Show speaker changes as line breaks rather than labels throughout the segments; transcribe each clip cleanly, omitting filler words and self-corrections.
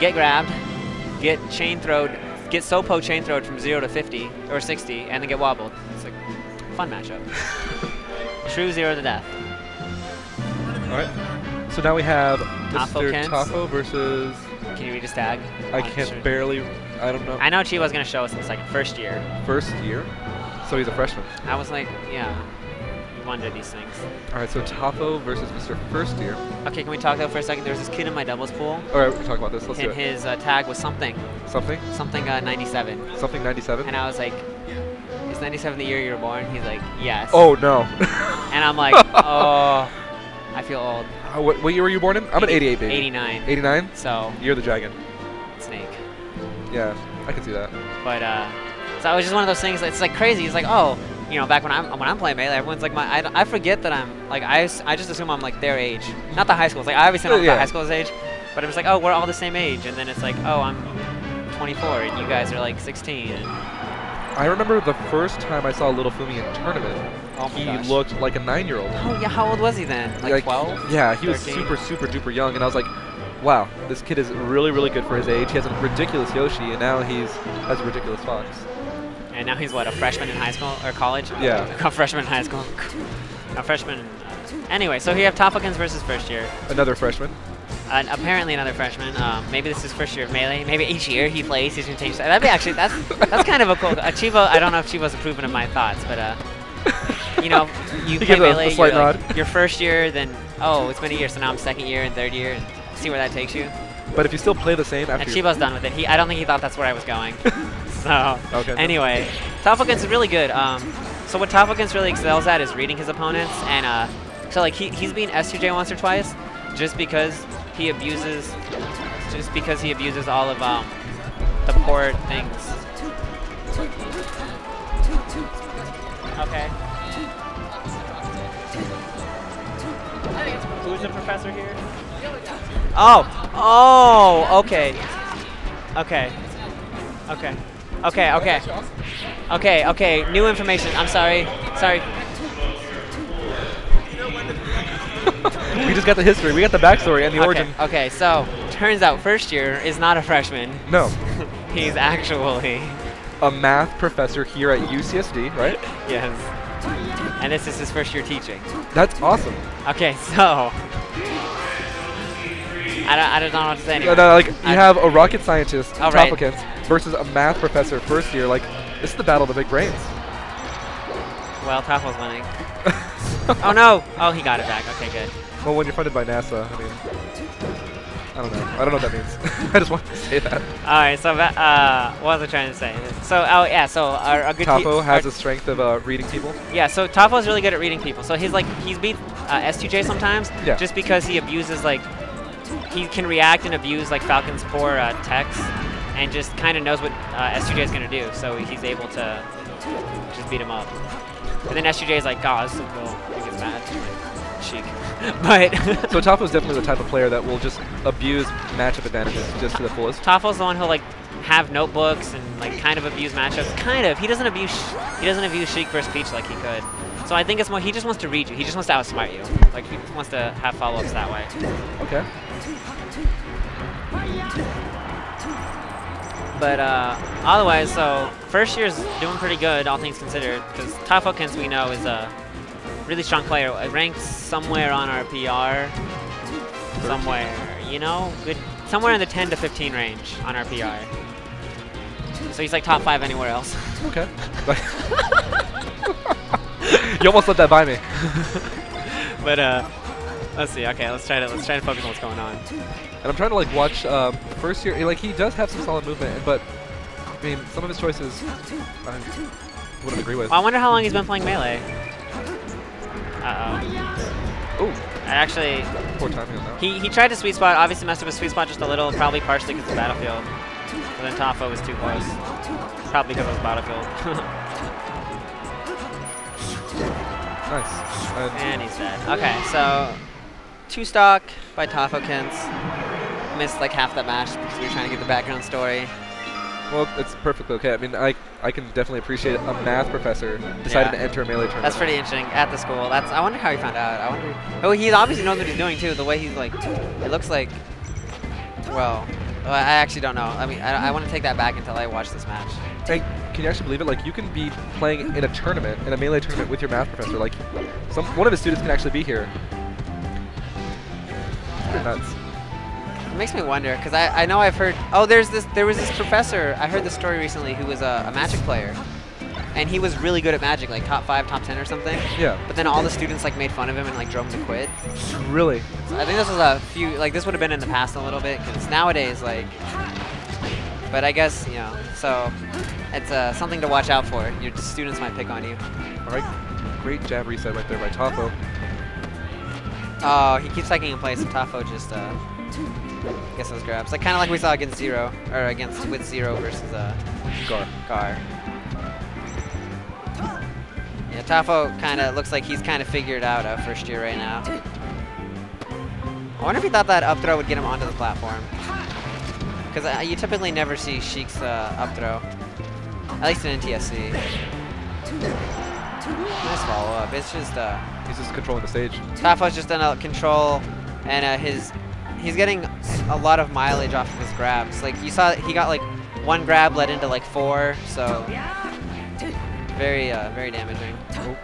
get grabbed, get chain throwed, get Sopo chain throwed from 0 to 50 or 60, and then get wobbled. It's like a fun matchup. True 0 to death.
All right. So now we have Mr. Tafo versus.
Can you read his tag?
I can't barely. I don't know.
I know Chivo's gonna show us in a second. First year.
First year. So he's a freshman.
I was like, yeah. You wonder these things.
All right. So Tafo versus Mr. First year.
Okay. Can we talk though for a second? There was this kid in my doubles pool.
All right. We can talk about this. Let's do it.
And his tag was something.
Something.
Something 97.
Something 97.
And I was like, is 97 the year you were born? He's like, yes.
Oh no.
And I'm like, oh, I feel old.
What year were you born in? I'm an 88 baby.
89.
89?
So.
You're the dragon.
Snake.
Yeah, I can see that.
But so it was just one of those things. It's like crazy. It's like, oh, you know, back when I'm playing Melee, everyone's like I forget that I'm like I just assume I'm like their age, not the high schools. Like I obviously know the high school's age, but it was like, oh, we're all the same age, and then it's like, oh, I'm 24 and you guys are like 16. And
I remember the first time I saw Little Fumi in tournament.
Oh my gosh.
Looked like a 9-year-old.
Oh yeah, how old was he then? Like 12?
Yeah, he
13?
was super, super duper young, and I was like, wow, this kid is really, really good for his age. He has a ridiculous Yoshi, and now has a ridiculous Fox.
And now he's what, a freshman in high school or college?
Yeah.
A freshman in high school. A freshman. Anyway, so here we have Tafokints versus first year.
Another freshman.
Apparently another freshman. Maybe this is first year of Melee. Maybe each year he plays, he's gonna change. That'd be actually that's kind of a cool. Chivo, I don't know if Chivo's approving of my thoughts, but you know, you play Melee. You're like, your first year, then oh, it's been a year, so now I'm second year and third year, and see where that takes you.
But if you still play the same after.
And Chivo's done with it. I don't think he thought that's where I was going. So
okay.
Anyway, Tafokints is really good. So what Tafokints really excels at is reading his opponents, and so like he's been S2J once or twice, just because he abuses all of the port things. Okay. Who's the professor here? Oh, okay. Okay, new information. I'm sorry.
We just got the history. We got the backstory and the origin.
Okay, so turns out first year is not a freshman.
No.
He's actually
a math professor here at UCSD, right?
Yes. And this is his first year teaching.
That's awesome.
Okay, so I don't know what to say anymore.
No, like you have a rocket scientist, Tafokints, versus a math professor first year. Like this is the battle of the big brains.
Well, Tafo's winning. Oh no! Oh, he got it back. Okay, good.
Well, when you're funded by NASA, I mean, I don't know. I don't know what that means. I just wanted to say that.
All right. So, what was I trying to say? So, oh yeah. So, our good
Tafo has a strength of reading people.
Yeah. So Tafo is really good at reading people. So he's beat S2J sometimes.
Yeah.
Just because he abuses he can react and abuse Falcon's poor techs, and just kind of knows what S2J is gonna do. So he's able to just beat him up. And then S2J is like, God, this is so cool. He gets mad. Like, chic. But
so Tafo's definitely the type of player that will just abuse matchup advantages just to the fullest.
Tafo's the one who'll have notebooks and kind of abuse matchups. Kind of. He doesn't abuse Sheik versus Peach like he could. So I think it's more he just wants to read you. He just wants to outsmart you. Like he wants to have follow-ups that way.
Okay.
But otherwise, so first year's doing pretty good, all things considered, because Tafokints we know is a really strong player. Ranked somewhere on our PR, somewhere, you know, good, somewhere in the 10 to 15 range on our PR. So he's like top 5 anywhere else.
Okay. You almost let that by me.
But let's see. Okay, let's try to focus on what's going on.
And I'm trying to watch first year. He does have some solid movement, but I mean some of his choices I wouldn't agree with.
Well, I wonder how long he's been playing Melee.
Ooh.
Actually,
poor timing on that.
He tried to sweet spot. Obviously messed up his sweet spot just a little, probably partially because of the battlefield. But then Tafo was too close. Probably because of the battlefield.
Nice.
And he's dead. Okay, so 2 stock by Tafokints. Missed half that match because we were trying to get the background story.
Well, it's perfectly okay. I mean, I can definitely appreciate a math professor decided to enter a Melee tournament.
That's pretty interesting at the school. I wonder how he found out. I wonder. Oh, he obviously knows what he's doing too. The way he's it looks like. Well, Well, I actually don't know. I mean, I want to take that back until I watch this match.
Hey, can you actually believe it? Like, you can be playing in a tournament, in a Melee tournament with your math professor. Like, one of his students can actually be here. Pretty nuts.
It makes me wonder, because I know I've heard... Oh, there was this professor, I heard this story recently, who was a Magic player. And he was really good at Magic, like top 5, top 10 or something.
Yeah.
But then all the students like made fun of him and like drove him to quit.
Really?
So I think this was a few, like this would have been in the past a little bit, because nowadays, like... But I guess, you know, so it's something to watch out for. Your students might pick on you.
All right, great jab reset right there by Tafo.
Oh, he keeps taking in place, and Tafo just gets those grabs. Like kind of like we saw against Zero, or with Zero versus Gar. Yeah, Tafo kind of looks like he's kind of figured out first year right now. I wonder if he thought that up throw would get him onto the platform. Because you typically never see Sheik's up throw, at least in NTSC. Nice follow up. It's just
he's just controlling the stage.
Tafo's just done a control, and he's getting a lot of mileage off of his grabs. Like you saw, he got like 1 grab led into like 4, so very damaging.
Oh,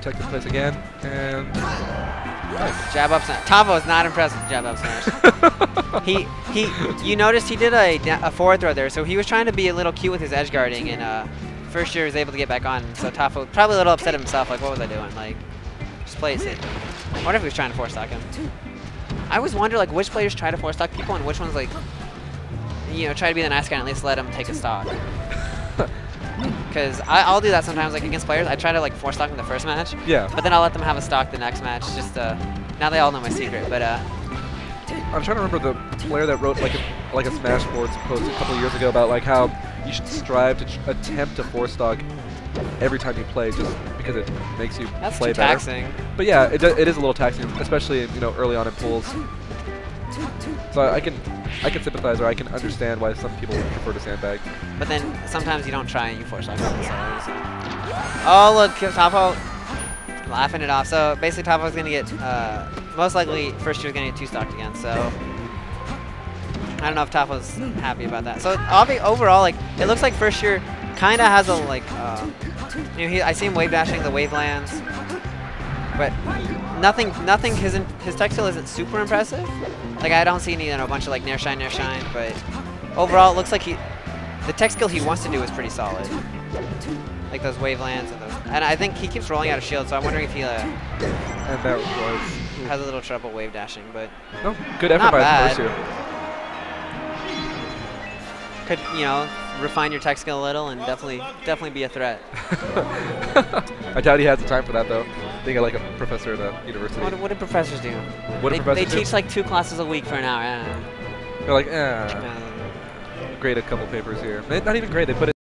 check the place again, and nice.
Jab up smash. Tafo is not impressed with jab up smash. You noticed he did a forward throw there, so he was trying to be a little cute with his edge guarding, and first year was able to get back on. So Tafo probably a little upset at himself, like, what was I doing? Like, just play it safe. I wonder if he was trying to force stock him. I always wonder like which players try to force stock people and which ones like, you know, try to be the nice guy and at least let him take a stock. Because I'll do that sometimes, like against players. I try to like force stock them the first match.
Yeah.
But then I'll let them have a stock the next match. Just now they all know my secret. But
I'm trying to remember the player that wrote like a Smashboards post a couple of years ago about like how you should strive to attempt to force stock every time you play, just because it makes you play better.
That's too taxing.
But yeah, it is a little taxing, especially early on in pools. So I can sympathize, or I can understand why some people prefer to sandbag.
But then sometimes you don't try and you force stock them. So. Oh look, Tafo laughing it off. So basically Tafo's gonna get most likely first year's gonna get 2 stocked again. So I don't know if Tafo's happy about that. So overall, like it looks like first year kind of has a like I see him wave dashing the wave lands, but nothing. His tech skill isn't super impressive. Like I don't see any a bunch of like nair shine, but overall it looks like the tech skill he wants to do is pretty solid. Like those wave lands and I think he keeps rolling out of shield, so I'm wondering if he
and that was
has a little trouble wave dashing, but
no, good effort by the first year.
Could refine your tech skill a little and definitely be a threat.
I doubt he has the time for that though. Being like a professor at a university.
What do professors do? They teach like 2 classes a week for an hour.
They're like, grade a couple papers here. Not even grade. They put it